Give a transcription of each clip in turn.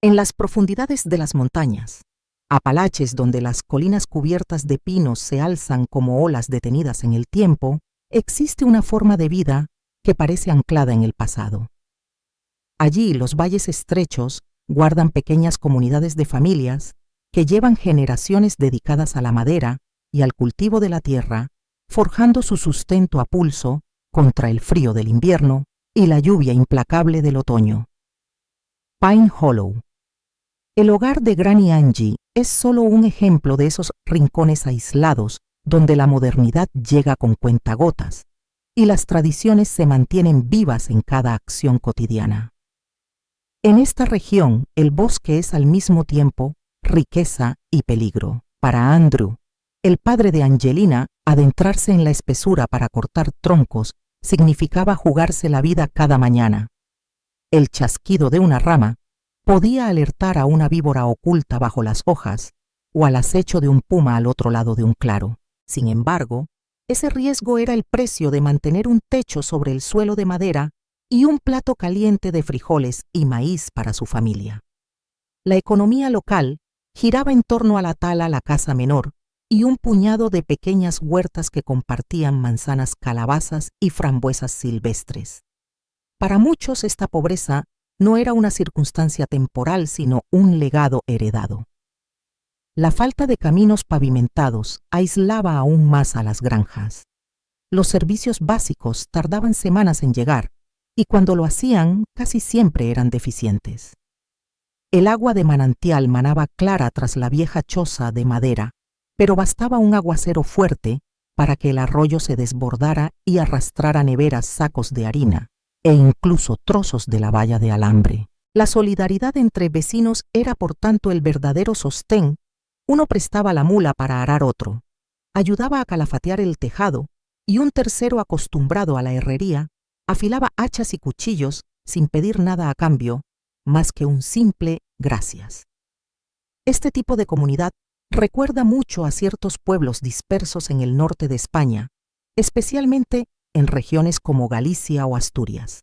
En las profundidades de las montañas, Apalaches, donde las colinas cubiertas de pinos se alzan como olas detenidas en el tiempo, existe una forma de vida que parece anclada en el pasado. Allí los valles estrechos guardan pequeñas comunidades de familias que llevan generaciones dedicadas a la madera y al cultivo de la tierra, forjando su sustento a pulso contra el frío del invierno y la lluvia implacable del otoño. Pine Hollow. El hogar de Granny Angie es solo un ejemplo de esos rincones aislados donde la modernidad llega con cuentagotas y las tradiciones se mantienen vivas en cada acción cotidiana. En esta región, el bosque es al mismo tiempo riqueza y peligro. Para Andrew, el padre de Angelina, adentrarse en la espesura para cortar troncos significaba jugarse la vida cada mañana. El chasquido de una rama podía alertar a una víbora oculta bajo las hojas o al acecho de un puma al otro lado de un claro. Sin embargo, ese riesgo era el precio de mantener un techo sobre el suelo de madera y un plato caliente de frijoles y maíz para su familia. La economía local giraba en torno a la tala, la casa menor y un puñado de pequeñas huertas que compartían manzanas, calabazas y frambuesas silvestres. Para muchos esta pobreza no era una circunstancia temporal, sino un legado heredado. La falta de caminos pavimentados aislaba aún más a las granjas. Los servicios básicos tardaban semanas en llegar, y cuando lo hacían, casi siempre eran deficientes. El agua de manantial manaba clara tras la vieja choza de madera, pero bastaba un aguacero fuerte para que el arroyo se desbordara y arrastrara neveras, sacos de harina e incluso trozos de la valla de alambre. La solidaridad entre vecinos era por tanto el verdadero sostén. Uno prestaba la mula para arar otro, ayudaba a calafatear el tejado y un tercero acostumbrado a la herrería afilaba hachas y cuchillos sin pedir nada a cambio, más que un simple gracias. Este tipo de comunidad recuerda mucho a ciertos pueblos dispersos en el norte de España, especialmente en regiones como Galicia o Asturias.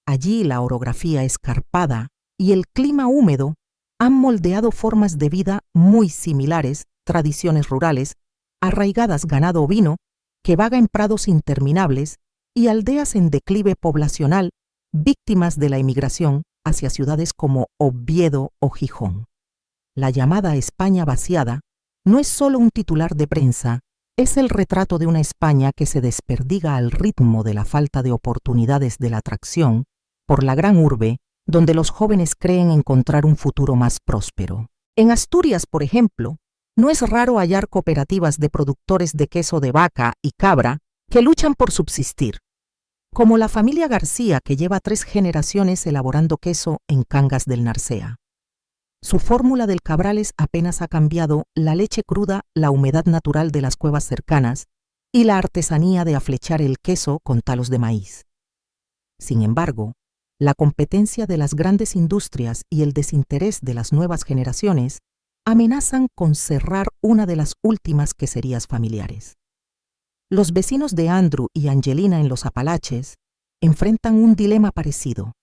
Allí la orografía escarpada y el clima húmedo han moldeado formas de vida muy similares, tradiciones rurales, arraigadas ganado ovino, que vaga en prados interminables y aldeas en declive poblacional, víctimas de la emigración hacia ciudades como Oviedo o Gijón. La llamada España vaciada no es solo un titular de prensa, es el retrato de una España que se desperdiga al ritmo de la falta de oportunidades de la atracción por la gran urbe donde los jóvenes creen encontrar un futuro más próspero. En Asturias, por ejemplo, no es raro hallar cooperativas de productores de queso de vaca y cabra que luchan por subsistir, como la familia García, que lleva 3 generaciones elaborando queso en Cangas del Narcea. Su fórmula del Cabrales apenas ha cambiado la leche cruda, la humedad natural de las cuevas cercanas y la artesanía de aflechar el queso con talos de maíz. Sin embargo, la competencia de las grandes industrias y el desinterés de las nuevas generaciones amenazan con cerrar una de las últimas queserías familiares. Los vecinos de Andrew y Angelina en los Apalaches enfrentan un dilema parecido.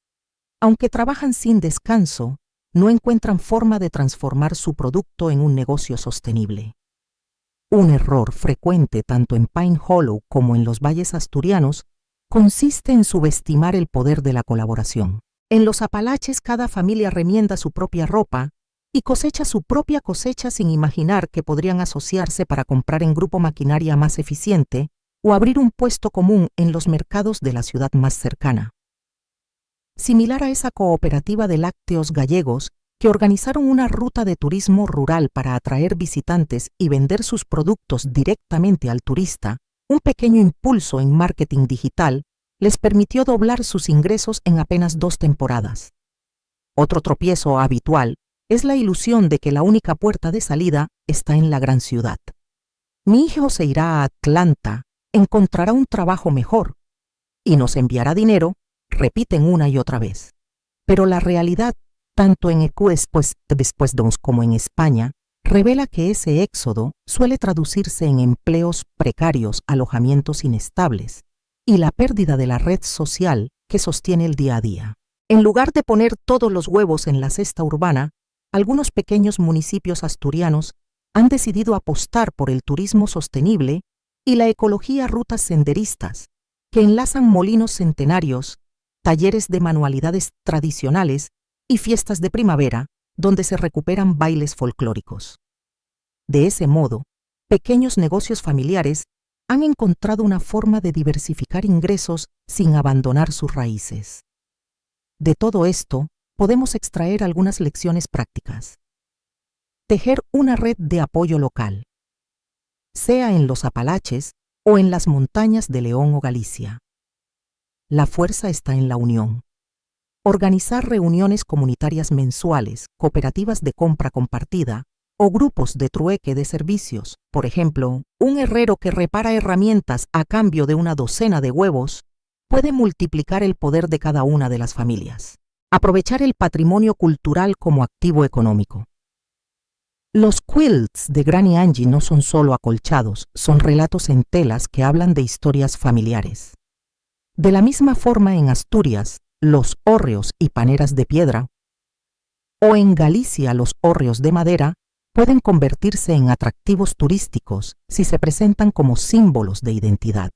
Aunque trabajan sin descanso, no encuentran forma de transformar su producto en un negocio sostenible. Un error frecuente tanto en Pine Hollow como en los valles asturianos consiste en subestimar el poder de la colaboración. En los Apalaches cada familia remienda su propia ropa y cosecha su propia cosecha sin imaginar que podrían asociarse para comprar en grupo maquinaria más eficiente o abrir un puesto común en los mercados de la ciudad más cercana. Similar a esa cooperativa de lácteos gallegos que organizaron una ruta de turismo rural para atraer visitantes y vender sus productos directamente al turista, un pequeño impulso en marketing digital les permitió doblar sus ingresos en apenas 2 temporadas. Otro tropiezo habitual es la ilusión de que la única puerta de salida está en la gran ciudad. Mi hijo se irá a Atlanta, encontrará un trabajo mejor y nos enviará dinero, repiten una y otra vez. Pero la realidad, tanto en EQ después como en España, revela que ese éxodo suele traducirse en empleos precarios, alojamientos inestables y la pérdida de la red social que sostiene el día a día. En lugar de poner todos los huevos en la cesta urbana, algunos pequeños municipios asturianos han decidido apostar por el turismo sostenible y la ecología, rutas senderistas, que enlazan molinos centenarios, talleres de manualidades tradicionales y fiestas de primavera, donde se recuperan bailes folclóricos. De ese modo, pequeños negocios familiares han encontrado una forma de diversificar ingresos sin abandonar sus raíces. De todo esto, podemos extraer algunas lecciones prácticas. Tejer una red de apoyo local, sea en los Apalaches o en las montañas de León o Galicia. La fuerza está en la unión. Organizar reuniones comunitarias mensuales, cooperativas de compra compartida o grupos de trueque de servicios, por ejemplo, un herrero que repara herramientas a cambio de una docena de huevos, puede multiplicar el poder de cada una de las familias. Aprovechar el patrimonio cultural como activo económico. Los quilts de Granny Angie no son solo acolchados, son relatos en telas que hablan de historias familiares. De la misma forma, en Asturias, los hórreos y paneras de piedra, o en Galicia los hórreos de madera, pueden convertirse en atractivos turísticos si se presentan como símbolos de identidad.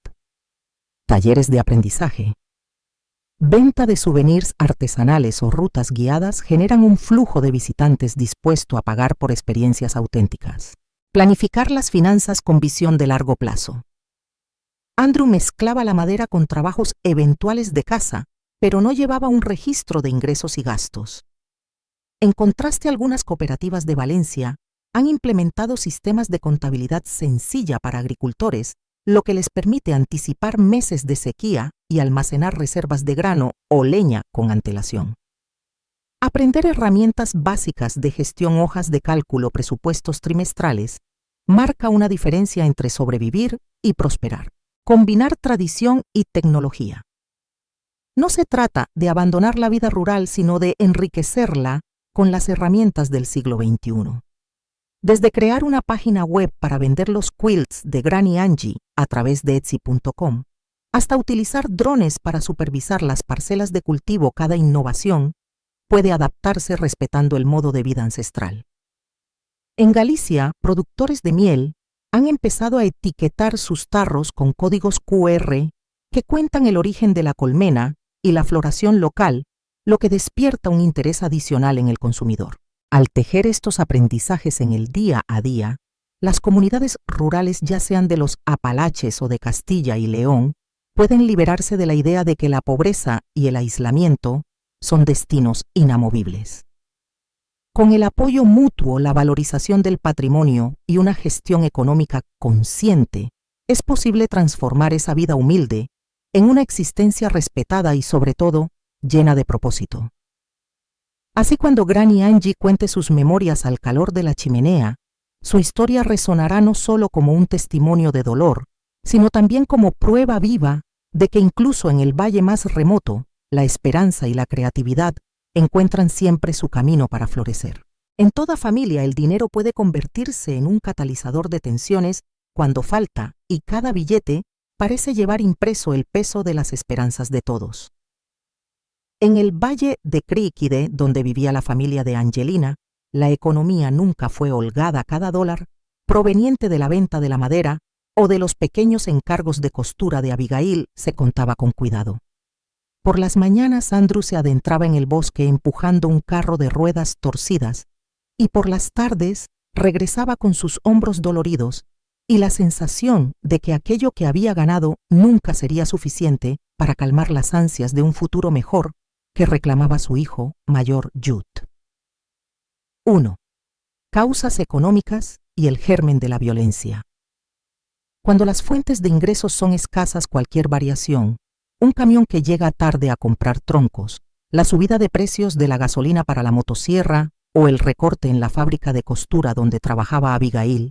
Talleres de aprendizaje. Venta de souvenirs artesanales o rutas guiadas generan un flujo de visitantes dispuesto a pagar por experiencias auténticas. Planificar las finanzas con visión de largo plazo. Andrew mezclaba la madera con trabajos eventuales de casa, pero no llevaba un registro de ingresos y gastos. En contraste, algunas cooperativas de Valencia han implementado sistemas de contabilidad sencilla para agricultores, lo que les permite anticipar meses de sequía y almacenar reservas de grano o leña con antelación. Aprender herramientas básicas de gestión, hojas de cálculo, presupuestos trimestrales, marca una diferencia entre sobrevivir y prosperar. Combinar tradición y tecnología. No se trata de abandonar la vida rural, sino de enriquecerla con las herramientas del siglo XXI. Desde crear una página web para vender los quilts de Granny Angie a través de Etsy.com, hasta utilizar drones para supervisar las parcelas de cultivo, cada innovación puede adaptarse respetando el modo de vida ancestral. En Galicia, productores de miel han empezado a etiquetar sus tarros con códigos QR que cuentan el origen de la colmena y la floración local, lo que despierta un interés adicional en el consumidor. Al tejer estos aprendizajes en el día a día, las comunidades rurales, ya sean de los Apalaches o de Castilla y León, pueden liberarse de la idea de que la pobreza y el aislamiento son destinos inamovibles. Con el apoyo mutuo, la valorización del patrimonio y una gestión económica consciente, es posible transformar esa vida humilde en una existencia respetada y, sobre todo, llena de propósito. Así, cuando Granny Angie cuente sus memorias al calor de la chimenea, su historia resonará no solo como un testimonio de dolor, sino también como prueba viva de que incluso en el valle más remoto, la esperanza y la creatividad encuentran siempre su camino para florecer. En toda familia, el dinero puede convertirse en un catalizador de tensiones cuando falta, y cada billete parece llevar impreso el peso de las esperanzas de todos. En el valle de Críquide, donde vivía la familia de Angelina, la economía nunca fue holgada. Cada dólar proveniente de la venta de la madera o de los pequeños encargos de costura de Abigail se contaba con cuidado. Por las mañanas, Andrew se adentraba en el bosque empujando un carro de ruedas torcidas, y por las tardes regresaba con sus hombros doloridos y la sensación de que aquello que había ganado nunca sería suficiente para calmar las ansias de un futuro mejor que reclamaba su hijo mayor Jude. 1. Causas económicas y el germen de la violencia. Cuando las fuentes de ingresos son escasas, cualquier variación, un camión que llega tarde a comprar troncos, la subida de precios de la gasolina para la motosierra o el recorte en la fábrica de costura donde trabajaba Abigail,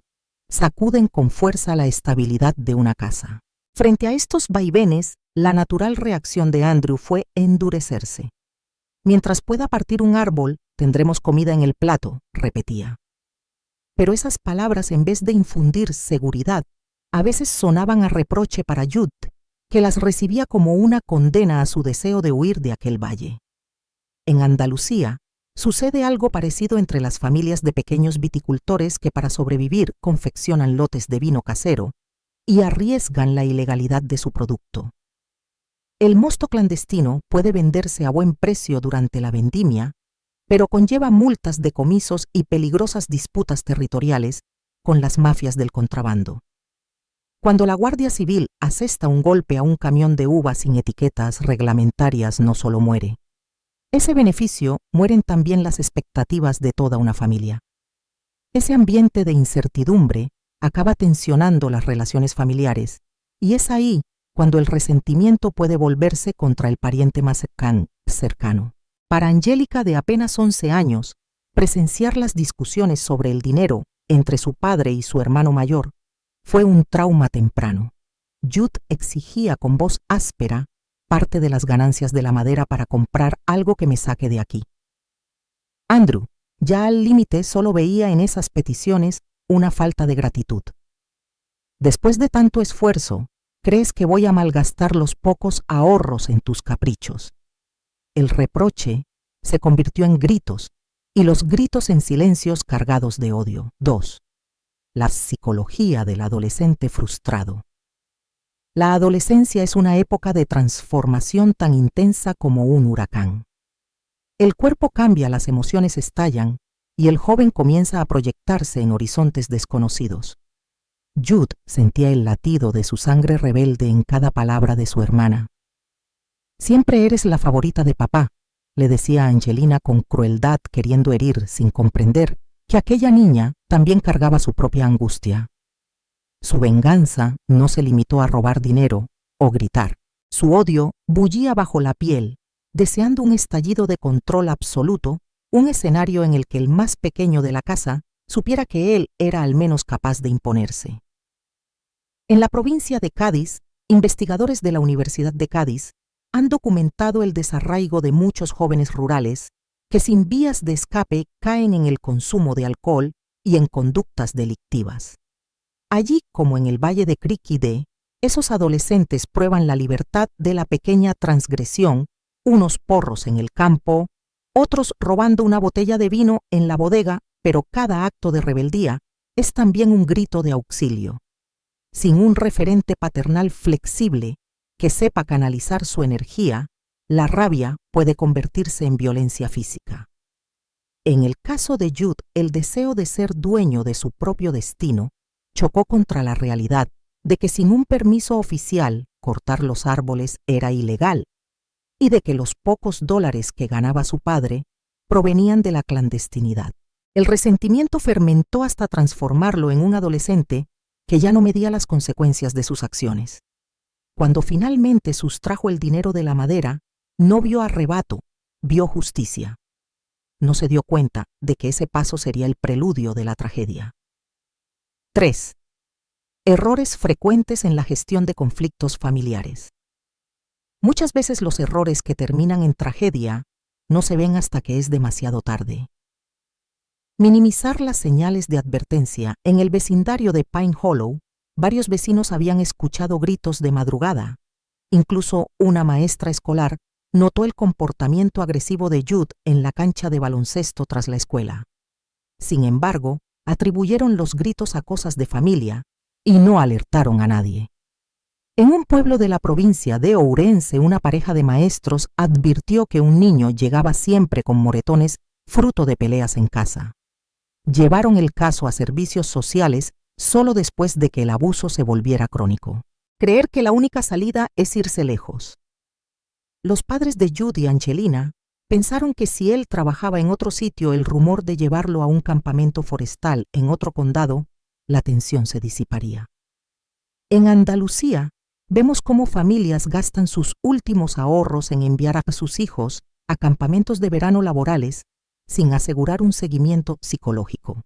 sacuden con fuerza la estabilidad de una casa. Frente a estos vaivenes, la natural reacción de Andrew fue endurecerse. Mientras pueda partir un árbol, tendremos comida en el plato, repetía. Pero esas palabras, en vez de infundir seguridad, a veces sonaban a reproche para Jude, que las recibía como una condena a su deseo de huir de aquel valle. En Andalucía, sucede algo parecido entre las familias de pequeños viticultores que para sobrevivir confeccionan lotes de vino casero y arriesgan la ilegalidad de su producto. El mosto clandestino puede venderse a buen precio durante la vendimia, pero conlleva multas, decomisos y peligrosas disputas territoriales con las mafias del contrabando. Cuando la Guardia Civil asesta un golpe a un camión de uvas sin etiquetas reglamentarias, no solo muere. Ese beneficio, mueren también las expectativas de toda una familia. Ese ambiente de incertidumbre acaba tensionando las relaciones familiares, y es ahí cuando el resentimiento puede volverse contra el pariente más cercano. Para Angélica, de apenas 11 años, presenciar las discusiones sobre el dinero entre su padre y su hermano mayor fue un trauma temprano. Jude exigía con voz áspera parte de las ganancias de la madera para comprar algo que me saque de aquí. Andrew, ya al límite, solo veía en esas peticiones una falta de gratitud. Después de tanto esfuerzo, ¿crees que voy a malgastar los pocos ahorros en tus caprichos? El reproche se convirtió en gritos, y los gritos en silencios cargados de odio. 2. La psicología del adolescente frustrado. La adolescencia es una época de transformación tan intensa como un huracán. El cuerpo cambia, las emociones estallan, y el joven comienza a proyectarse en horizontes desconocidos. Jude sentía el latido de su sangre rebelde en cada palabra de su hermana. «Siempre eres la favorita de papá», le decía a Angelina con crueldad, queriendo herir, sin comprender que aquella niña también cargaba su propia angustia. Su venganza no se limitó a robar dinero o gritar. Su odio bullía bajo la piel, deseando un estallido de control absoluto, un escenario en el que el más pequeño de la casa supiera que él era al menos capaz de imponerse. En la provincia de Cádiz, investigadores de la Universidad de Cádiz han documentado el desarraigo de muchos jóvenes rurales que sin vías de escape caen en el consumo de alcohol y en conductas delictivas. Allí, como en el valle de Criquide, esos adolescentes prueban la libertad de la pequeña transgresión, unos porros en el campo, otros robando una botella de vino en la bodega, pero cada acto de rebeldía es también un grito de auxilio. Sin un referente paternal flexible que sepa canalizar su energía, la rabia puede convertirse en violencia física. En el caso de Jude, el deseo de ser dueño de su propio destino chocó contra la realidad de que sin un permiso oficial cortar los árboles era ilegal y de que los pocos dólares que ganaba su padre provenían de la clandestinidad. El resentimiento fermentó hasta transformarlo en un adolescente que ya no medía las consecuencias de sus acciones. Cuando finalmente sustrajo el dinero de la madera, no vio arrebato, vio justicia. No se dio cuenta de que ese paso sería el preludio de la tragedia. 3. Errores frecuentes en la gestión de conflictos familiares. Muchas veces los errores que terminan en tragedia no se ven hasta que es demasiado tarde. Minimizar las señales de advertencia. En el vecindario de Pine Hollow, varios vecinos habían escuchado gritos de madrugada. Incluso una maestra escolar notó el comportamiento agresivo de Jude en la cancha de baloncesto tras la escuela. Sin embargo, atribuyeron los gritos a cosas de familia y no alertaron a nadie. En un pueblo de la provincia de Ourense, una pareja de maestros advirtió que un niño llegaba siempre con moretones fruto de peleas en casa. Llevaron el caso a servicios sociales solo después de que el abuso se volviera crónico. Creer que la única salida es irse lejos. Los padres de Jude y Angelina pensaron que si él trabajaba en otro sitio, el rumor de llevarlo a un campamento forestal en otro condado, la tensión se disiparía. En Andalucía, vemos cómo familias gastan sus últimos ahorros en enviar a sus hijos a campamentos de verano laborales sin asegurar un seguimiento psicológico.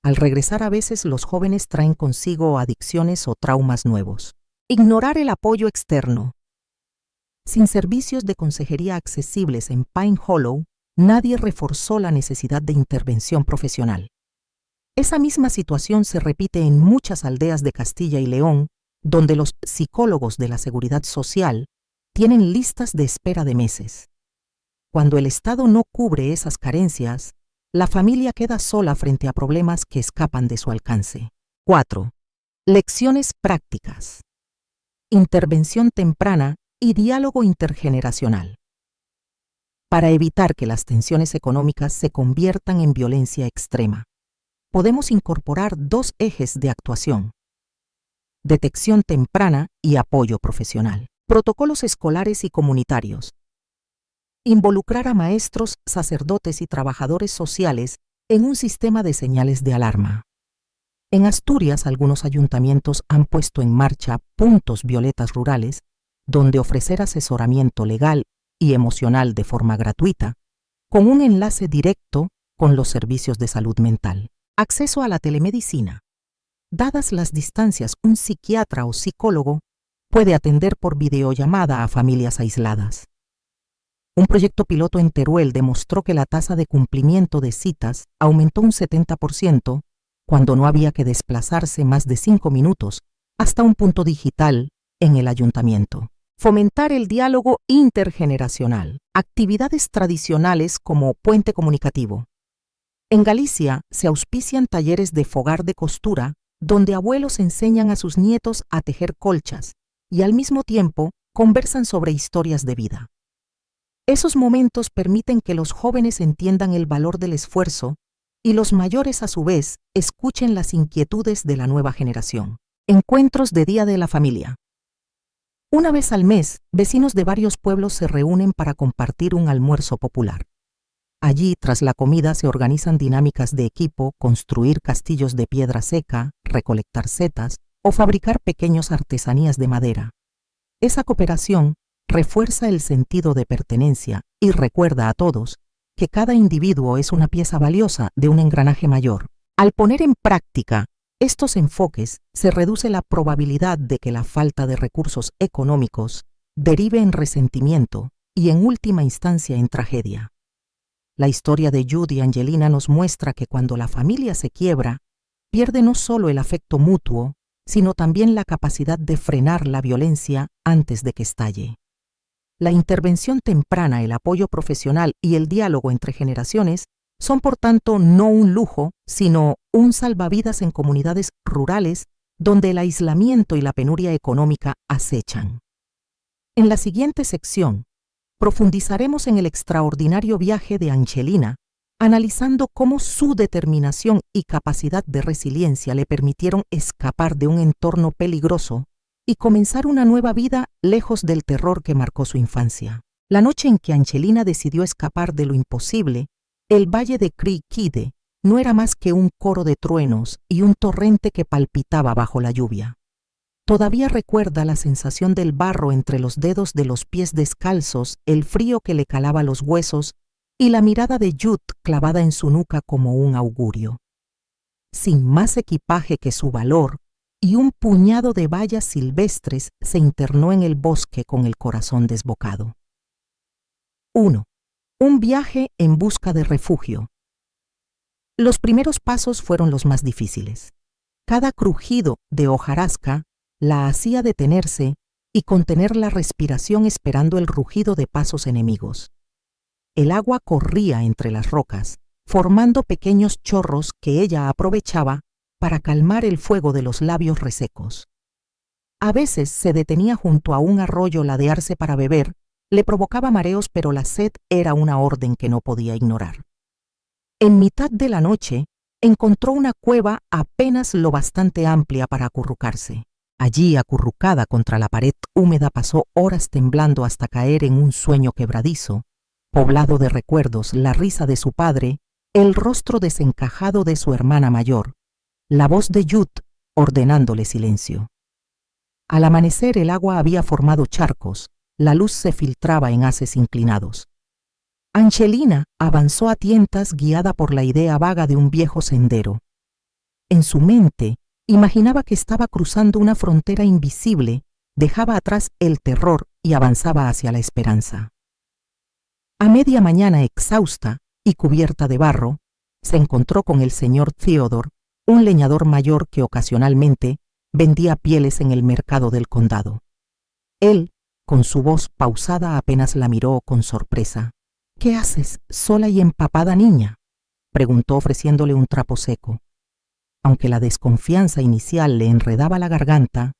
Al regresar, a veces los jóvenes traen consigo adicciones o traumas nuevos. Ignorar el apoyo externo. Sin servicios de consejería accesibles en Pine Hollow, nadie reforzó la necesidad de intervención profesional. Esa misma situación se repite en muchas aldeas de Castilla y León, donde los psicólogos de la Seguridad Social tienen listas de espera de meses. Cuando el Estado no cubre esas carencias, la familia queda sola frente a problemas que escapan de su alcance. 4. Lecciones prácticas. Intervención temprana y diálogo intergeneracional. Para evitar que las tensiones económicas se conviertan en violencia extrema, podemos incorporar dos ejes de actuación: detección temprana y apoyo profesional. Protocolos escolares y comunitarios. Involucrar a maestros, sacerdotes y trabajadores sociales en un sistema de señales de alarma. En Asturias, algunos ayuntamientos han puesto en marcha puntos violetas rurales, donde ofrecer asesoramiento legal y emocional de forma gratuita, con un enlace directo con los servicios de salud mental. Acceso a la telemedicina. Dadas las distancias, un psiquiatra o psicólogo puede atender por videollamada a familias aisladas. Un proyecto piloto en Teruel demostró que la tasa de cumplimiento de citas aumentó un 70% cuando no había que desplazarse más de 5 minutos hasta un punto digital en el ayuntamiento. Fomentar el diálogo intergeneracional. Actividades tradicionales como puente comunicativo. En Galicia se auspician talleres de fogar de costura donde abuelos enseñan a sus nietos a tejer colchas y al mismo tiempo conversan sobre historias de vida. Esos momentos permiten que los jóvenes entiendan el valor del esfuerzo y los mayores, a su vez, escuchen las inquietudes de la nueva generación. Encuentros de Día de la Familia. Una vez al mes, vecinos de varios pueblos se reúnen para compartir un almuerzo popular. Allí, tras la comida, se organizan dinámicas de equipo, construir castillos de piedra seca, recolectar setas o fabricar pequeñas artesanías de madera. Esa cooperación refuerza el sentido de pertenencia y recuerda a todos que cada individuo es una pieza valiosa de un engranaje mayor. Al poner en práctica estos enfoques, se reduce la probabilidad de que la falta de recursos económicos derive en resentimiento y, en última instancia, en tragedia. La historia de Jude y Angelina nos muestra que cuando la familia se quiebra, pierde no solo el afecto mutuo, sino también la capacidad de frenar la violencia antes de que estalle. La intervención temprana, el apoyo profesional y el diálogo entre generaciones son, por tanto, no un lujo, sino un salvavidas en comunidades rurales donde el aislamiento y la penuria económica acechan. En la siguiente sección, profundizaremos en el extraordinario viaje de Angelina, analizando cómo su determinación y capacidad de resiliencia le permitieron escapar de un entorno peligroso y comenzar una nueva vida lejos del terror que marcó su infancia. La noche en que Angelina decidió escapar de lo imposible, el valle de Criquide no era más que un coro de truenos y un torrente que palpitaba bajo la lluvia. Todavía recuerda la sensación del barro entre los dedos de los pies descalzos, el frío que le calaba los huesos y la mirada de Jude clavada en su nuca como un augurio. Sin más equipaje que su valor y un puñado de bayas silvestres, se internó en el bosque con el corazón desbocado. 1. Un viaje en busca de refugio. Los primeros pasos fueron los más difíciles. Cada crujido de hojarasca la hacía detenerse y contener la respiración esperando el rugido de pasos enemigos. El agua corría entre las rocas, formando pequeños chorros que ella aprovechaba para calmar el fuego de los labios resecos. A veces se detenía junto a un arroyo. Ladearse para beber le provocaba mareos, pero la sed era una orden que no podía ignorar. En mitad de la noche, encontró una cueva apenas lo bastante amplia para acurrucarse. Allí, acurrucada contra la pared húmeda, pasó horas temblando hasta caer en un sueño quebradizo, poblado de recuerdos, la risa de su padre, el rostro desencajado de su hermana mayor, la voz de Jude ordenándole silencio. Al amanecer, el agua había formado charcos, la luz se filtraba en haces inclinados. Angelina avanzó a tientas, guiada por la idea vaga de un viejo sendero. En su mente, imaginaba que estaba cruzando una frontera invisible, dejaba atrás el terror y avanzaba hacia la esperanza. A media mañana, exhausta y cubierta de barro, se encontró con el señor Theodore, un leñador mayor que ocasionalmente vendía pieles en el mercado del condado. Él, con su voz pausada, apenas la miró con sorpresa. ¿Qué haces, sola y empapada, niña?, preguntó ofreciéndole un trapo seco. Aunque la desconfianza inicial le enredaba la garganta,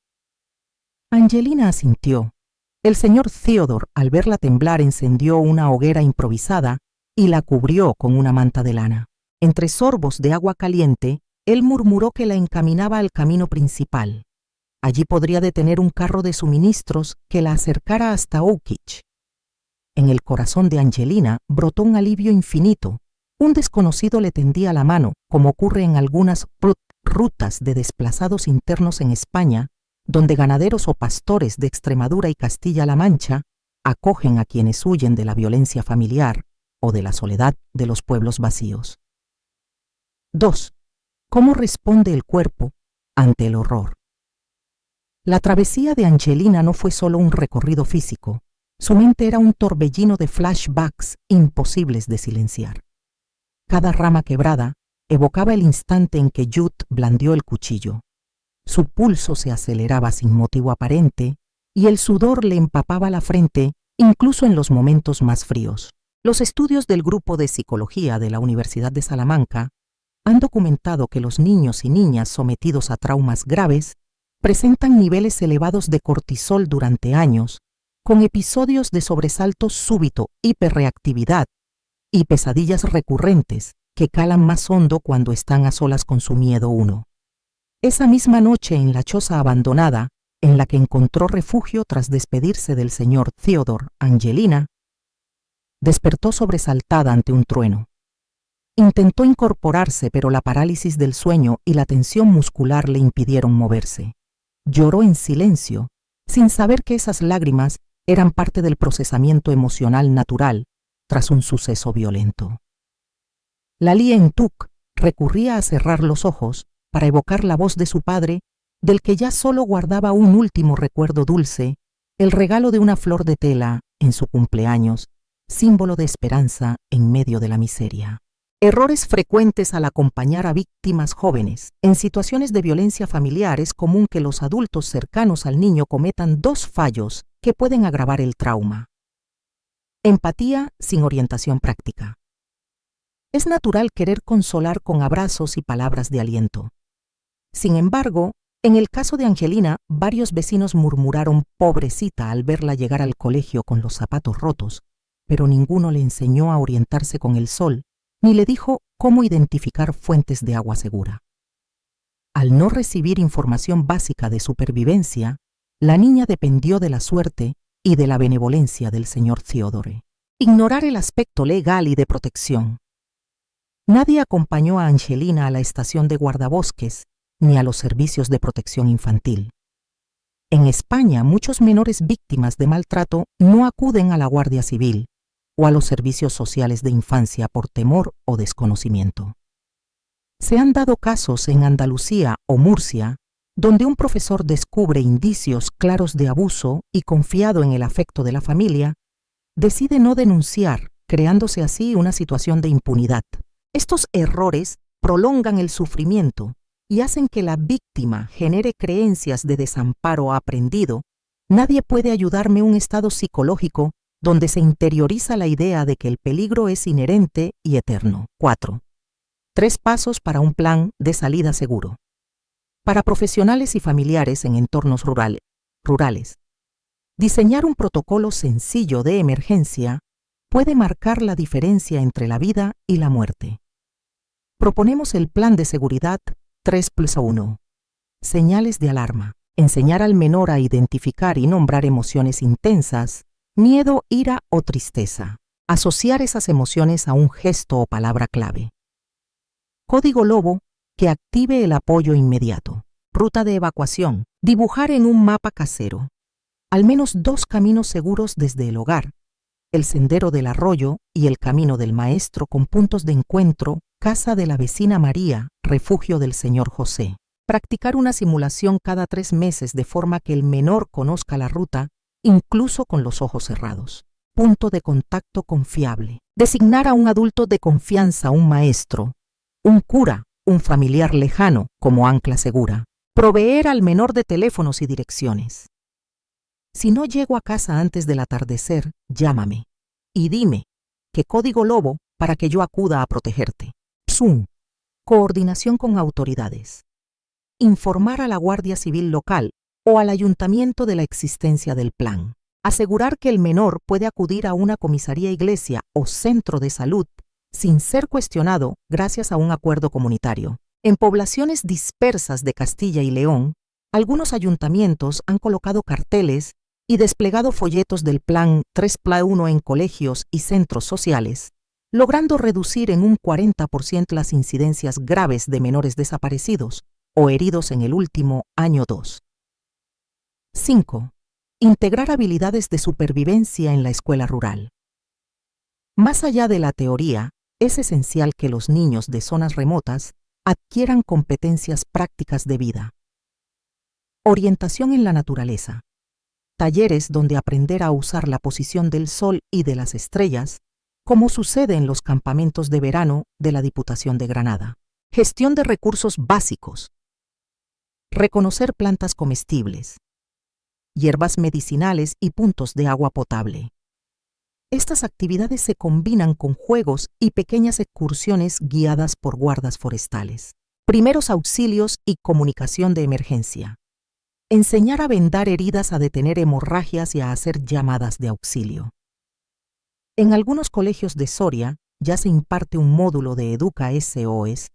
Angelina asintió. El señor Theodore, al verla temblar, encendió una hoguera improvisada y la cubrió con una manta de lana. Entre sorbos de agua caliente, él murmuró que la encaminaba al camino principal. Allí podría detener un carro de suministros que la acercara hasta Oakich. En el corazón de Angelina brotó un alivio infinito. Un desconocido le tendía la mano, como ocurre en algunas rutas de desplazados internos en España, donde ganaderos o pastores de Extremadura y Castilla-La Mancha acogen a quienes huyen de la violencia familiar o de la soledad de los pueblos vacíos. 2. ¿Cómo responde el cuerpo ante el horror? La travesía de Angelina no fue solo un recorrido físico. Su mente era un torbellino de flashbacks imposibles de silenciar. Cada rama quebrada evocaba el instante en que Jude blandió el cuchillo. Su pulso se aceleraba sin motivo aparente y el sudor le empapaba la frente, incluso en los momentos más fríos. Los estudios del grupo de psicología de la Universidad de Salamanca han documentado que los niños y niñas sometidos a traumas graves presentan niveles elevados de cortisol durante años, con episodios de sobresalto súbito, hiperreactividad y pesadillas recurrentes que calan más hondo cuando están a solas con su miedo uno. Esa misma noche en la choza abandonada, en la que encontró refugio tras despedirse del señor Theodore, Angelina despertó sobresaltada ante un trueno. Intentó incorporarse, pero la parálisis del sueño y la tensión muscular le impidieron moverse. Lloró en silencio, sin saber que esas lágrimas eran parte del procesamiento emocional natural tras un suceso violento. Lalí Entuk recurría a cerrar los ojos para evocar la voz de su padre, del que ya solo guardaba un último recuerdo dulce, el regalo de una flor de tela en su cumpleaños, símbolo de esperanza en medio de la miseria. Errores frecuentes al acompañar a víctimas jóvenes. En situaciones de violencia familiar es común que los adultos cercanos al niño cometan dos fallos que pueden agravar el trauma. Empatía sin orientación práctica. Es natural querer consolar con abrazos y palabras de aliento. Sin embargo, en el caso de Angelina, varios vecinos murmuraron pobrecita al verla llegar al colegio con los zapatos rotos, pero ninguno le enseñó a orientarse con el sol, ni le dijo cómo identificar fuentes de agua segura. Al no recibir información básica de supervivencia, la niña dependió de la suerte y de la benevolencia del señor Theodore. Ignorar el aspecto legal y de protección. Nadie acompañó a Angelina a la estación de guardabosques ni a los servicios de protección infantil. En España, muchos menores víctimas de maltrato no acuden a la Guardia Civil o a los servicios sociales de infancia por temor o desconocimiento. Se han dado casos en Andalucía o Murcia donde un profesor descubre indicios claros de abuso y, confiado en el afecto de la familia, decide no denunciar, creándose así una situación de impunidad. Estos errores prolongan el sufrimiento y hacen que la víctima genere creencias de desamparo aprendido. Nadie puede ayudarme, un estado psicológico donde se interioriza la idea de que el peligro es inherente y eterno. 4. 3 pasos para un plan de salida seguro. Para profesionales y familiares en entornos rurales, diseñar un protocolo sencillo de emergencia puede marcar la diferencia entre la vida y la muerte. Proponemos el plan de seguridad 3+1. Señales de alarma. Enseñar al menor a identificar y nombrar emociones intensas, miedo, ira o tristeza. Asociar esas emociones a un gesto o palabra clave. Código Lobo que active el apoyo inmediato. Ruta de evacuación. Dibujar en un mapa casero al menos 2 caminos seguros desde el hogar, el sendero del arroyo y el camino del maestro, con puntos de encuentro, casa de la vecina María, refugio del señor José. Practicar una simulación cada 3 meses de forma que el menor conozca la ruta, incluso con los ojos cerrados. Punto de contacto confiable. Designar a un adulto de confianza, un maestro, un cura, un familiar lejano como ancla segura. Proveer al menor de teléfonos y direcciones. Si no llego a casa antes del atardecer, llámame y dime, ¿Qué código lobo para que yo acuda a protegerte? Zoom. Coordinación con autoridades. Informar a la Guardia Civil local o al ayuntamiento de la existencia del plan. Asegurar que el menor puede acudir a una comisaría, iglesia o centro de salud sin ser cuestionado gracias a un acuerdo comunitario. En poblaciones dispersas de Castilla y León, algunos ayuntamientos han colocado carteles y desplegado folletos del Plan 3+1 en colegios y centros sociales, logrando reducir en un 40% las incidencias graves de menores desaparecidos o heridos en el último año 2. 5. Integrar habilidades de supervivencia en la escuela rural. Más allá de la teoría, es esencial que los niños de zonas remotas adquieran competencias prácticas de vida. Orientación en la naturaleza. Talleres donde aprender a usar la posición del sol y de las estrellas, como sucede en los campamentos de verano de la Diputación de Granada. Gestión de recursos básicos. Reconocer plantas comestibles, hierbas medicinales y puntos de agua potable. Estas actividades se combinan con juegos y pequeñas excursiones guiadas por guardas forestales. Primeros auxilios y comunicación de emergencia. Enseñar a vendar heridas, a detener hemorragias y a hacer llamadas de auxilio. En algunos colegios de Soria ya se imparte un módulo de Educa SOS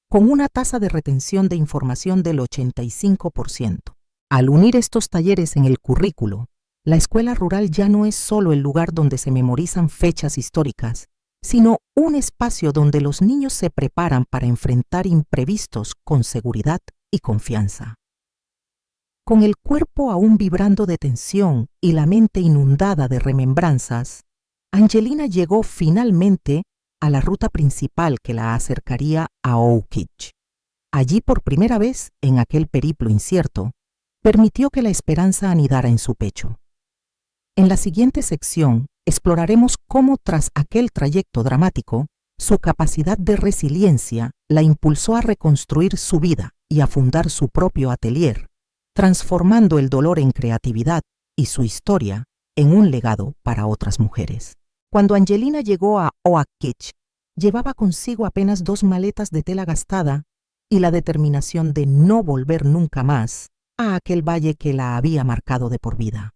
con una tasa de retención de información del 85%. Al unir estos talleres en el currículo, la escuela rural ya no es solo el lugar donde se memorizan fechas históricas, sino un espacio donde los niños se preparan para enfrentar imprevistos con seguridad y confianza. Con el cuerpo aún vibrando de tensión y la mente inundada de remembranzas, Angelina llegó finalmente a la ruta principal que la acercaría a Oakich. Allí, por primera vez, en aquel periplo incierto, permitió que la esperanza anidara en su pecho. En la siguiente sección exploraremos cómo, tras aquel trayecto dramático, su capacidad de resiliencia la impulsó a reconstruir su vida y a fundar su propio atelier, transformando el dolor en creatividad y su historia en un legado para otras mujeres. Cuando Angelina llegó a Oakich, llevaba consigo apenas 2 maletas de tela gastada y la determinación de no volver nunca más a aquel valle que la había marcado de por vida.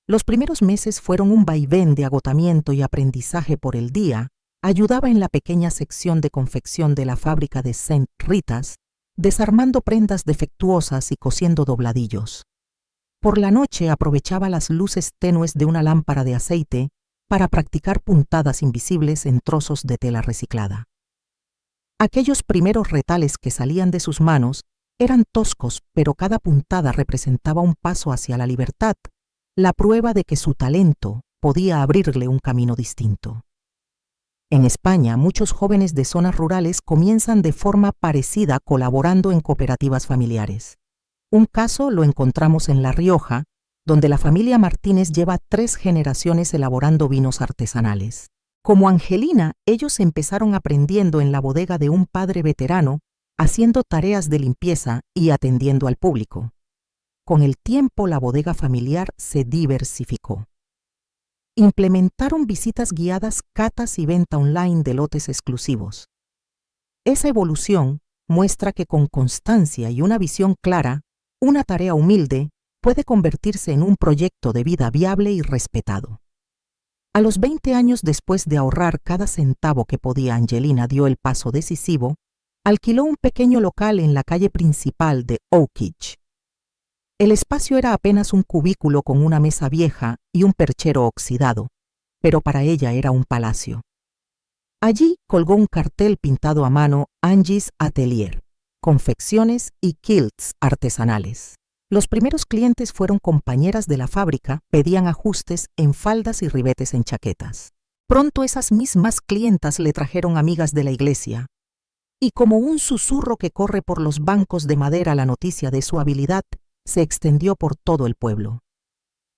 Los primeros meses fueron un vaivén de agotamiento y aprendizaje por el día. Ayudaba en la pequeña sección de confección de la fábrica de St. Ritas, desarmando prendas defectuosas y cosiendo dobladillos. Por la noche aprovechaba las luces tenues de una lámpara de aceite para practicar puntadas invisibles en trozos de tela reciclada. Aquellos primeros retales que salían de sus manos eran toscos, pero cada puntada representaba un paso hacia la libertad, la prueba de que su talento podía abrirle un camino distinto. En España, muchos jóvenes de zonas rurales comienzan de forma parecida colaborando en cooperativas familiares. Un caso lo encontramos en La Rioja, donde la familia Martínez lleva 3 generaciones elaborando vinos artesanales. Como Angelina, ellos empezaron aprendiendo en la bodega de un padre veterano, haciendo tareas de limpieza y atendiendo al público. Con el tiempo, la bodega familiar se diversificó. Implementaron visitas guiadas, catas y venta online de lotes exclusivos. Esa evolución muestra que con constancia y una visión clara, una tarea humilde puede convertirse en un proyecto de vida viable y respetado. A los 20 años, después de ahorrar cada centavo que podía, Angelina dio el paso decisivo, alquiló un pequeño local en la calle principal de Oakich. El espacio era apenas un cubículo con una mesa vieja y un perchero oxidado, pero para ella era un palacio. Allí colgó un cartel pintado a mano: Angie's Atelier, confecciones y quilts artesanales. Los primeros clientes fueron compañeras de la fábrica, pedían ajustes en faldas y ribetes en chaquetas. Pronto esas mismas clientas le trajeron amigas de la iglesia, y como un susurro que corre por los bancos de madera, la noticia de su habilidad se extendió por todo el pueblo.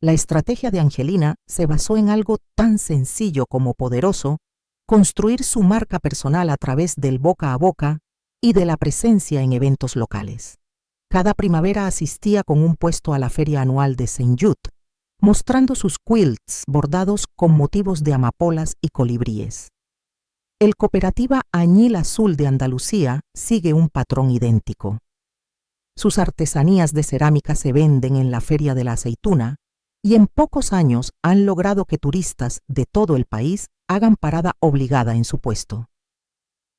La estrategia de Angelina se basó en algo tan sencillo como poderoso: construir su marca personal a través del boca a boca y de la presencia en eventos locales. Cada primavera asistía con un puesto a la feria anual de Saint Jude, mostrando sus quilts bordados con motivos de amapolas y colibríes. El Cooperativa Añil Azul de Andalucía sigue un patrón idéntico. Sus artesanías de cerámica se venden en la Feria de la Aceituna y en pocos años han logrado que turistas de todo el país hagan parada obligada en su puesto.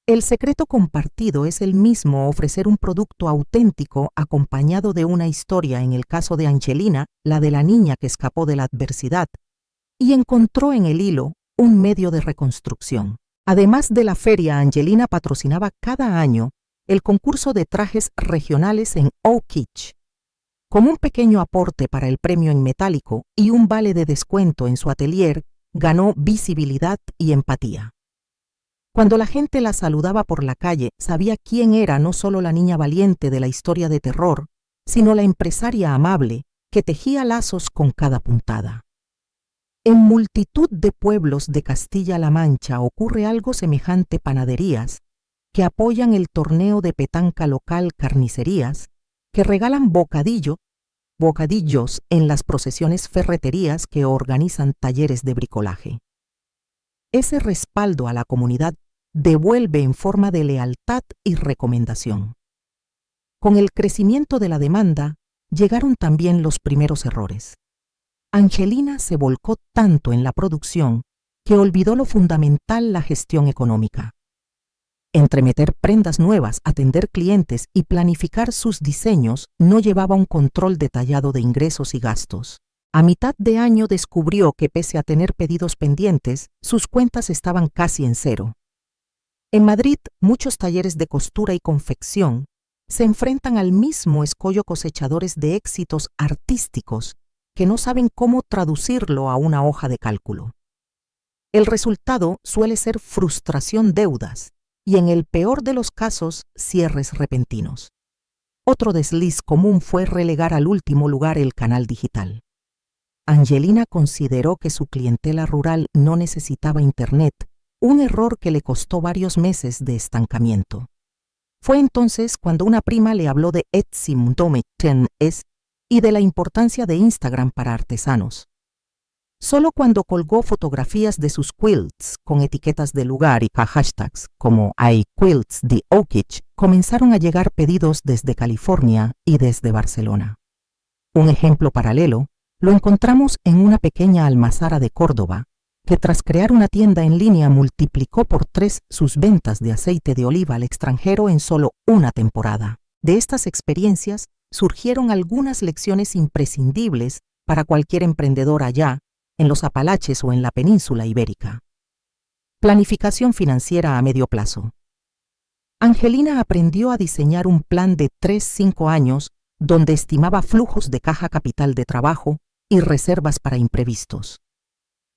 El secreto compartido es el mismo: ofrecer un producto auténtico acompañado de una historia, en el caso de Angelina, la de la niña que escapó de la adversidad y encontró en el hilo un medio de reconstrucción. Además de la feria, Angelina patrocinaba cada año el concurso de trajes regionales en Oak Kitsch. Con un pequeño aporte para el premio en metálico y un vale de descuento en su atelier, ganó visibilidad y empatía. Cuando la gente la saludaba por la calle, sabía quién era no solo la niña valiente de la historia de terror, sino la empresaria amable que tejía lazos con cada puntada. En multitud de pueblos de Castilla-La Mancha ocurre algo semejante: panaderías que apoyan el torneo de petanca local, carnicerías que regalan bocadillos en las procesiones, ferreterías que organizan talleres de bricolaje. Ese respaldo a la comunidad devuelve en forma de lealtad y recomendación. Con el crecimiento de la demanda, llegaron también los primeros errores. Angelina se volcó tanto en la producción que olvidó lo fundamental: la gestión económica. Entre meter prendas nuevas, atender clientes y planificar sus diseños, no llevaba un control detallado de ingresos y gastos. A mitad de año descubrió que, pese a tener pedidos pendientes, sus cuentas estaban casi en cero. En Madrid, muchos talleres de costura y confección se enfrentan al mismo escollo: cosechadores de éxitos artísticos que no saben cómo traducirlo a una hoja de cálculo. El resultado suele ser frustración, deudas y, en el peor de los casos, cierres repentinos. Otro desliz común fue relegar al último lugar el canal digital. Angelina consideró que su clientela rural no necesitaba Internet, un error que le costó varios meses de estancamiento. Fue entonces cuando una prima le habló de Etsy.com y de la importancia de Instagram para artesanos. Solo cuando colgó fotografías de sus quilts con etiquetas de lugar y hashtags como iQuilts de Oak Kitsch, comenzaron a llegar pedidos desde California y desde Barcelona. Un ejemplo paralelo lo encontramos en una pequeña almazara de Córdoba, que tras crear una tienda en línea multiplicó por 3 sus ventas de aceite de oliva al extranjero en solo una temporada. De estas experiencias surgieron algunas lecciones imprescindibles para cualquier emprendedor allá, en los Apalaches o en la península ibérica. Planificación financiera a medio plazo. Angelina aprendió a diseñar un plan de 3-5 años donde estimaba flujos de caja, capital de trabajo y reservas para imprevistos.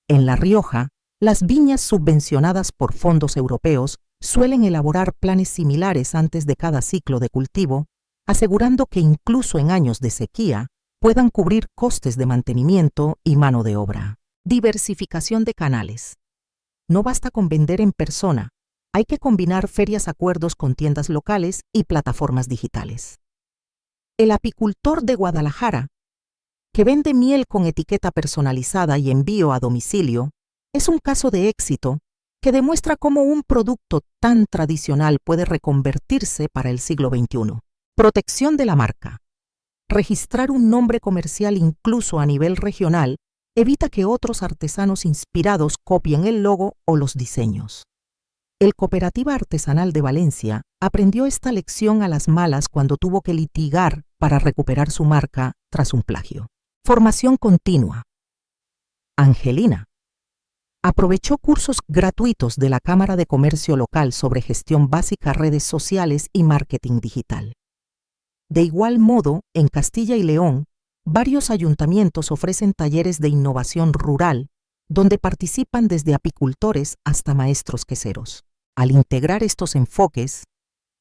En La Rioja, las viñas subvencionadas por fondos europeos suelen elaborar planes similares antes de cada ciclo de cultivo, asegurando que incluso en años de sequía puedan cubrir costes de mantenimiento y mano de obra. Diversificación de canales. No basta con vender en persona, hay que combinar ferias, acuerdos con tiendas locales y plataformas digitales. El apicultor de Guadalajara, que vende miel con etiqueta personalizada y envío a domicilio, es un caso de éxito que demuestra cómo un producto tan tradicional puede reconvertirse para el siglo XXI. Protección de la marca. Registrar un nombre comercial incluso a nivel regional evita que otros artesanos inspirados copien el logo o los diseños. El Cooperativa Artesanal de Valencia aprendió esta lección a las malas cuando tuvo que litigar para recuperar su marca tras un plagio. Formación continua. Angelina aprovechó cursos gratuitos de la Cámara de Comercio local sobre gestión básica, redes sociales y marketing digital. De igual modo, en Castilla y León, varios ayuntamientos ofrecen talleres de innovación rural, donde participan desde apicultores hasta maestros queseros. Al integrar estos enfoques,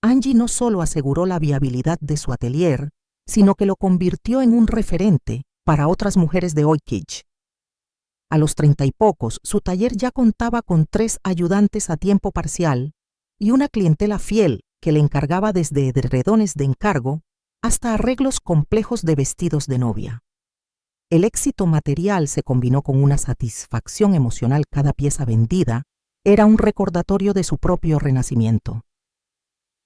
Angie no solo aseguró la viabilidad de su atelier, sino que lo convirtió en un referente para otras mujeres de Oak Kitsch. A los 30 y pocos, su taller ya contaba con 3 ayudantes a tiempo parcial y una clientela fiel que le encargaba desde edredones de encargo hasta arreglos complejos de vestidos de novia. el éxito material se combinó con una satisfacción emocional. Cada pieza vendida era un recordatorio de su propio renacimiento.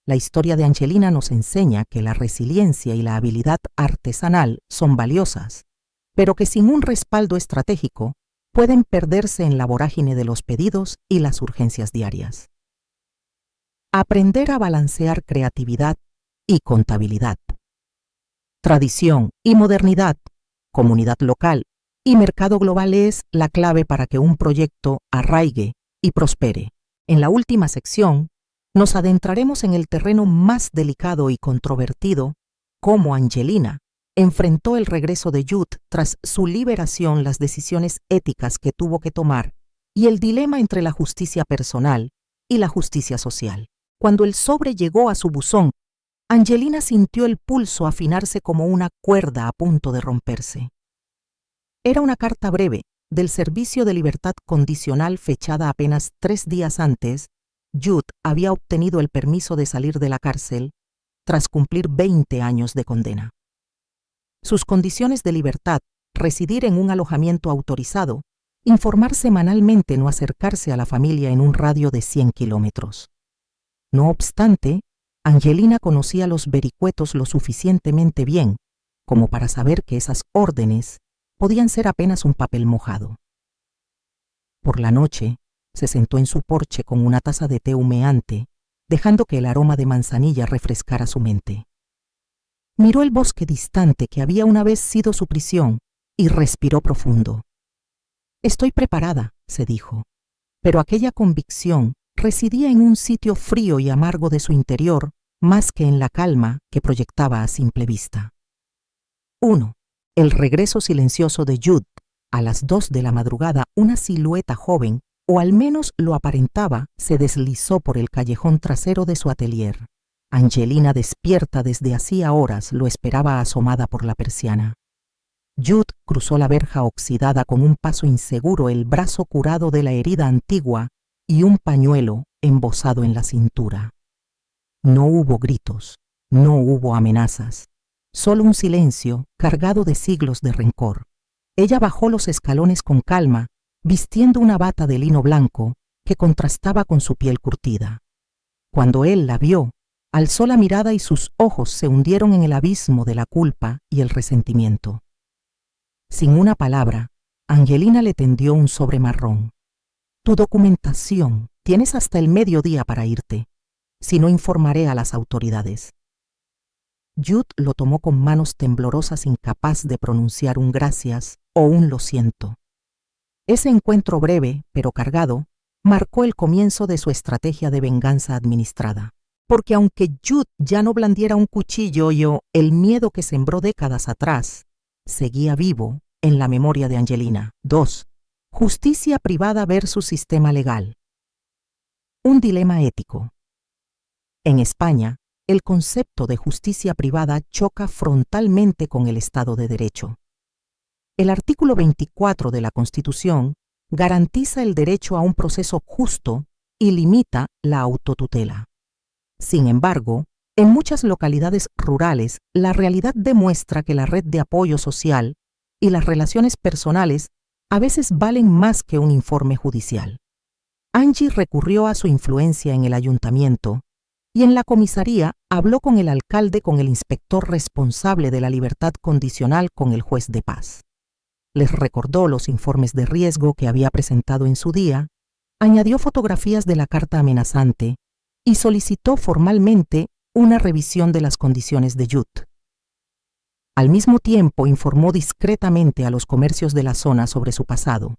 La historia de Angelina nos enseña que la resiliencia y la habilidad artesanal son valiosas, pero que sin un respaldo estratégico pueden perderse en la vorágine de los pedidos y las urgencias diarias. Aprender a balancear creatividad y contabilidad, tradición y modernidad, comunidad local y mercado global es la clave para que un proyecto arraigue y prospere. En la última sección, nos adentraremos en el terreno más delicado y controvertido, cómo Angelina enfrentó el regreso de Judd tras su liberación, las decisiones éticas que tuvo que tomar y el dilema entre la justicia personal y la justicia social. Cuando el sobre llegó a su buzón, Angelina sintió el pulso afinarse como una cuerda a punto de romperse. Era una carta breve del Servicio de Libertad Condicional fechada apenas 3 días antes. Judd había obtenido el permiso de salir de la cárcel tras cumplir 20 años de condena. Sus condiciones de libertad: residir en un alojamiento autorizado, informar semanalmente, no acercarse a la familia en un radio de 100 kilómetros. No obstante, Angelina conocía los vericuetos lo suficientemente bien como para saber que esas órdenes podían ser apenas un papel mojado. Por la noche, se sentó en su porche con una taza de té humeante, dejando que el aroma de manzanilla refrescara su mente. Miró el bosque distante que había una vez sido su prisión y respiró profundo. «Estoy preparada», se dijo, pero aquella convicción residía en un sitio frío y amargo de su interior más que en la calma que proyectaba a simple vista. 1. El regreso silencioso de Judd. A las 2 de la madrugada, una silueta joven, o al menos lo aparentaba, se deslizó por el callejón trasero de su atelier. Angelina, despierta desde hacía horas, lo esperaba asomada por la persiana. Judd cruzó la verja oxidada con un paso inseguro, el brazo curado de la herida antigua y un pañuelo embozado en la cintura. No hubo gritos, no hubo amenazas, solo un silencio cargado de siglos de rencor. Ella bajó los escalones con calma, vistiendo una bata de lino blanco que contrastaba con su piel curtida. Cuando él la vio, alzó la mirada y sus ojos se hundieron en el abismo de la culpa y el resentimiento. Sin una palabra, Angelina le tendió un sobre marrón. «Tu documentación, tienes hasta el mediodía para irte. Si no, informaré a las autoridades». Judd lo tomó con manos temblorosas, incapaz de pronunciar un gracias o un lo siento. Ese encuentro breve, pero cargado, marcó el comienzo de su estrategia de venganza administrada. Porque aunque Judd ya no blandiera un cuchillo el miedo que sembró décadas atrás seguía vivo en la memoria de Angelina. 2. Justicia privada versus sistema legal. Un dilema ético. En España, el concepto de justicia privada choca frontalmente con el Estado de Derecho. El artículo 24 de la Constitución garantiza el derecho a un proceso justo y limita la autotutela. Sin embargo, en muchas localidades rurales, la realidad demuestra que la red de apoyo social y las relaciones personales a veces valen más que un informe judicial. Angie recurrió a su influencia en el ayuntamiento y en la comisaría habló con el alcalde, con el inspector responsable de la libertad condicional, con el juez de paz. Les recordó los informes de riesgo que había presentado en su día, añadió fotografías de la carta amenazante y solicitó formalmente una revisión de las condiciones de Judd. Al mismo tiempo, informó discretamente a los comercios de la zona sobre su pasado.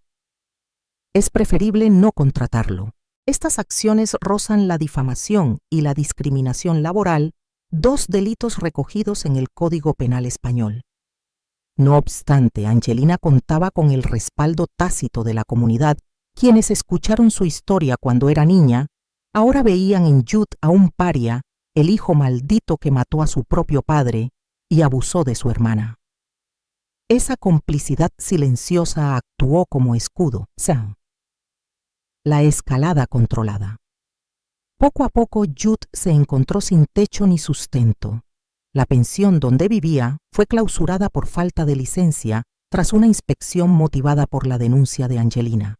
Es preferible no contratarlo. Estas acciones rozan la difamación y la discriminación laboral, 2 delitos recogidos en el Código Penal español. No obstante, Angelina contaba con el respaldo tácito de la comunidad, quienes escucharon su historia cuando era niña. Ahora veían en Judd a un paria, el hijo maldito que mató a su propio padre y abusó de su hermana. Esa complicidad silenciosa actuó como escudo. La escalada controlada. Poco a poco Judd se encontró sin techo ni sustento. La pensión donde vivía fue clausurada por falta de licencia tras una inspección motivada por la denuncia de Angelina.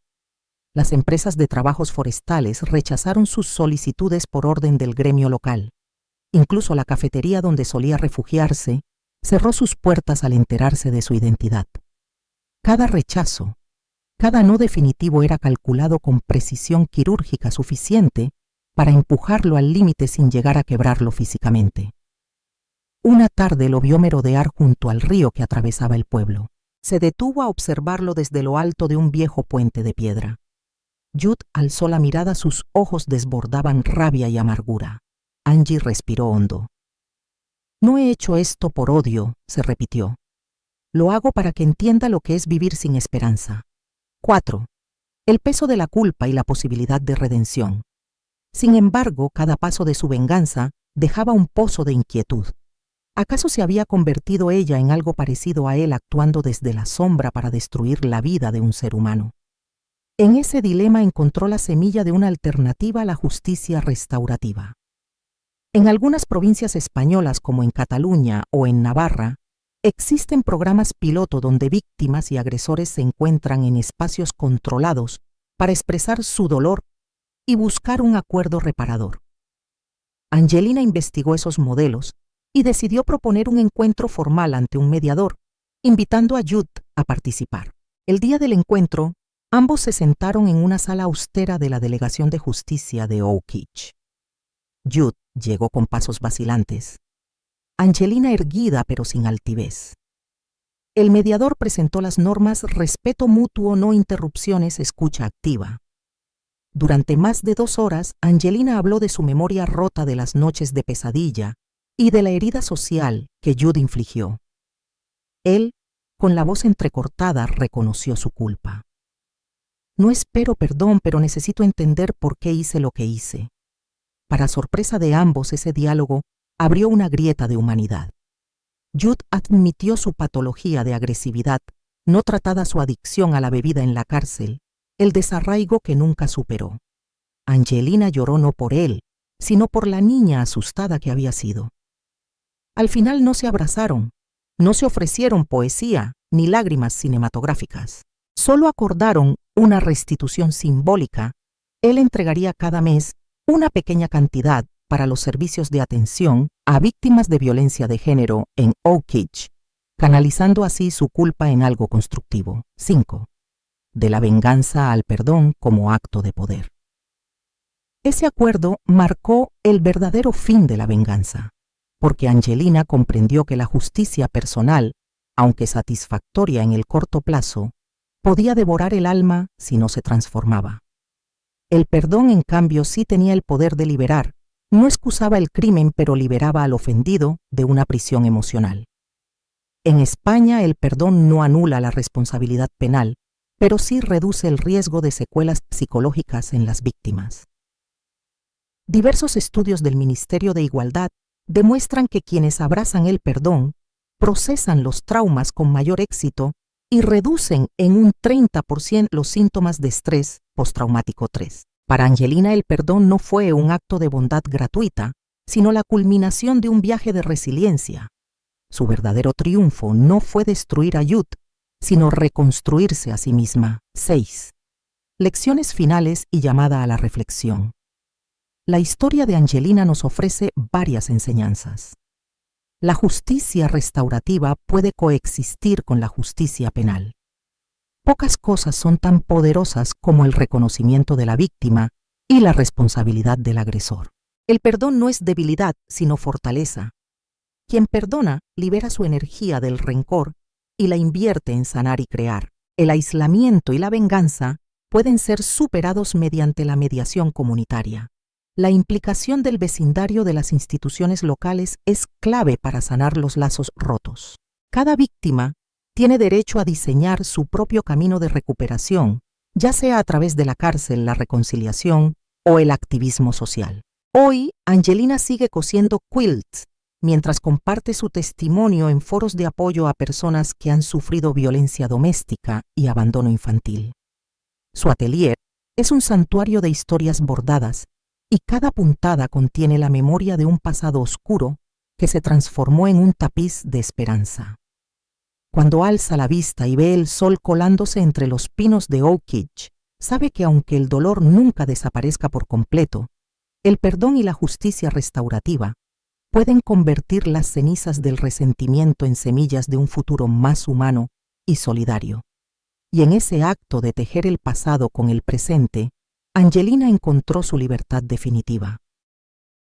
Las empresas de trabajos forestales rechazaron sus solicitudes por orden del gremio local. Incluso la cafetería donde solía refugiarse cerró sus puertas al enterarse de su identidad. Cada rechazo, cada no definitivo era calculado con precisión quirúrgica suficiente para empujarlo al límite sin llegar a quebrarlo físicamente. Una tarde lo vio merodear junto al río que atravesaba el pueblo. Se detuvo a observarlo desde lo alto de un viejo puente de piedra. Jude alzó la mirada, sus ojos desbordaban rabia y amargura. Angie respiró hondo. No he hecho esto por odio, se repitió. Lo hago para que entienda lo que es vivir sin esperanza. 4. El peso de la culpa y la posibilidad de redención. Sin embargo, cada paso de su venganza dejaba un pozo de inquietud. ¿Acaso se había convertido ella en algo parecido a él, actuando desde la sombra para destruir la vida de un ser humano? En ese dilema encontró la semilla de una alternativa a la justicia restaurativa. En algunas provincias españolas, como en Cataluña o en Navarra, existen programas piloto donde víctimas y agresores se encuentran en espacios controlados para expresar su dolor y buscar un acuerdo reparador. Angelina investigó esos modelos y decidió proponer un encuentro formal ante un mediador, invitando a Jude a participar. El día del encuentro, ambos se sentaron en una sala austera de la Delegación de Justicia de Oakridge. Jude llegó con pasos vacilantes. Angelina erguida pero sin altivez. El mediador presentó las normas: respeto mutuo, no interrupciones, escucha activa. Durante más de 2 horas, Angelina habló de su memoria rota, de las noches de pesadilla y de la herida social que Jude infligió. Él, con la voz entrecortada, reconoció su culpa. No espero perdón, pero necesito entender por qué hice lo que hice. Para sorpresa de ambos, ese diálogo abrió una grieta de humanidad. Jude admitió su patología de agresividad, no tratada, su adicción a la bebida en la cárcel, el desarraigo que nunca superó. Angelina lloró no por él, sino por la niña asustada que había sido. Al final no se abrazaron, no se ofrecieron poesía ni lágrimas cinematográficas. Solo acordaron una restitución simbólica. Él entregaría cada mes una pequeña cantidad para los servicios de atención a víctimas de violencia de género en Oakridge, canalizando así su culpa en algo constructivo. 5. De la venganza al perdón como acto de poder. Ese acuerdo marcó el verdadero fin de la venganza, porque Angelina comprendió que la justicia personal, aunque satisfactoria en el corto plazo, podía devorar el alma si no se transformaba. El perdón, en cambio, sí tenía el poder de liberar. No excusaba el crimen, pero liberaba al ofendido de una prisión emocional. En España, el perdón no anula la responsabilidad penal, pero sí reduce el riesgo de secuelas psicológicas en las víctimas. Diversos estudios del Ministerio de Igualdad demuestran que quienes abrazan el perdón procesan los traumas con mayor éxito y reducen en un 30% los síntomas de estrés postraumático 3. Para Angelina, el perdón no fue un acto de bondad gratuita, sino la culminación de un viaje de resiliencia. Su verdadero triunfo no fue destruir a Jude, sino reconstruirse a sí misma. 6. Lecciones finales y llamada a la reflexión. La historia de Angelina nos ofrece varias enseñanzas. La justicia restaurativa puede coexistir con la justicia penal. Pocas cosas son tan poderosas como el reconocimiento de la víctima y la responsabilidad del agresor. El perdón no es debilidad, sino fortaleza. Quien perdona libera su energía del rencor y la invierte en sanar y crear. El aislamiento y la venganza pueden ser superados mediante la mediación comunitaria. La implicación del vecindario, de las instituciones locales, es clave para sanar los lazos rotos. Cada víctima tiene derecho a diseñar su propio camino de recuperación, ya sea a través de la cárcel, la reconciliación o el activismo social. Hoy, Angelina sigue cosiendo quilts mientras comparte su testimonio en foros de apoyo a personas que han sufrido violencia doméstica y abandono infantil. Su atelier es un santuario de historias bordadas, y cada puntada contiene la memoria de un pasado oscuro que se transformó en un tapiz de esperanza. Cuando alza la vista y ve el sol colándose entre los pinos de Oak Ridge, sabe que aunque el dolor nunca desaparezca por completo, el perdón y la justicia restaurativa pueden convertir las cenizas del resentimiento en semillas de un futuro más humano y solidario. Y en ese acto de tejer el pasado con el presente, Angelina encontró su libertad definitiva.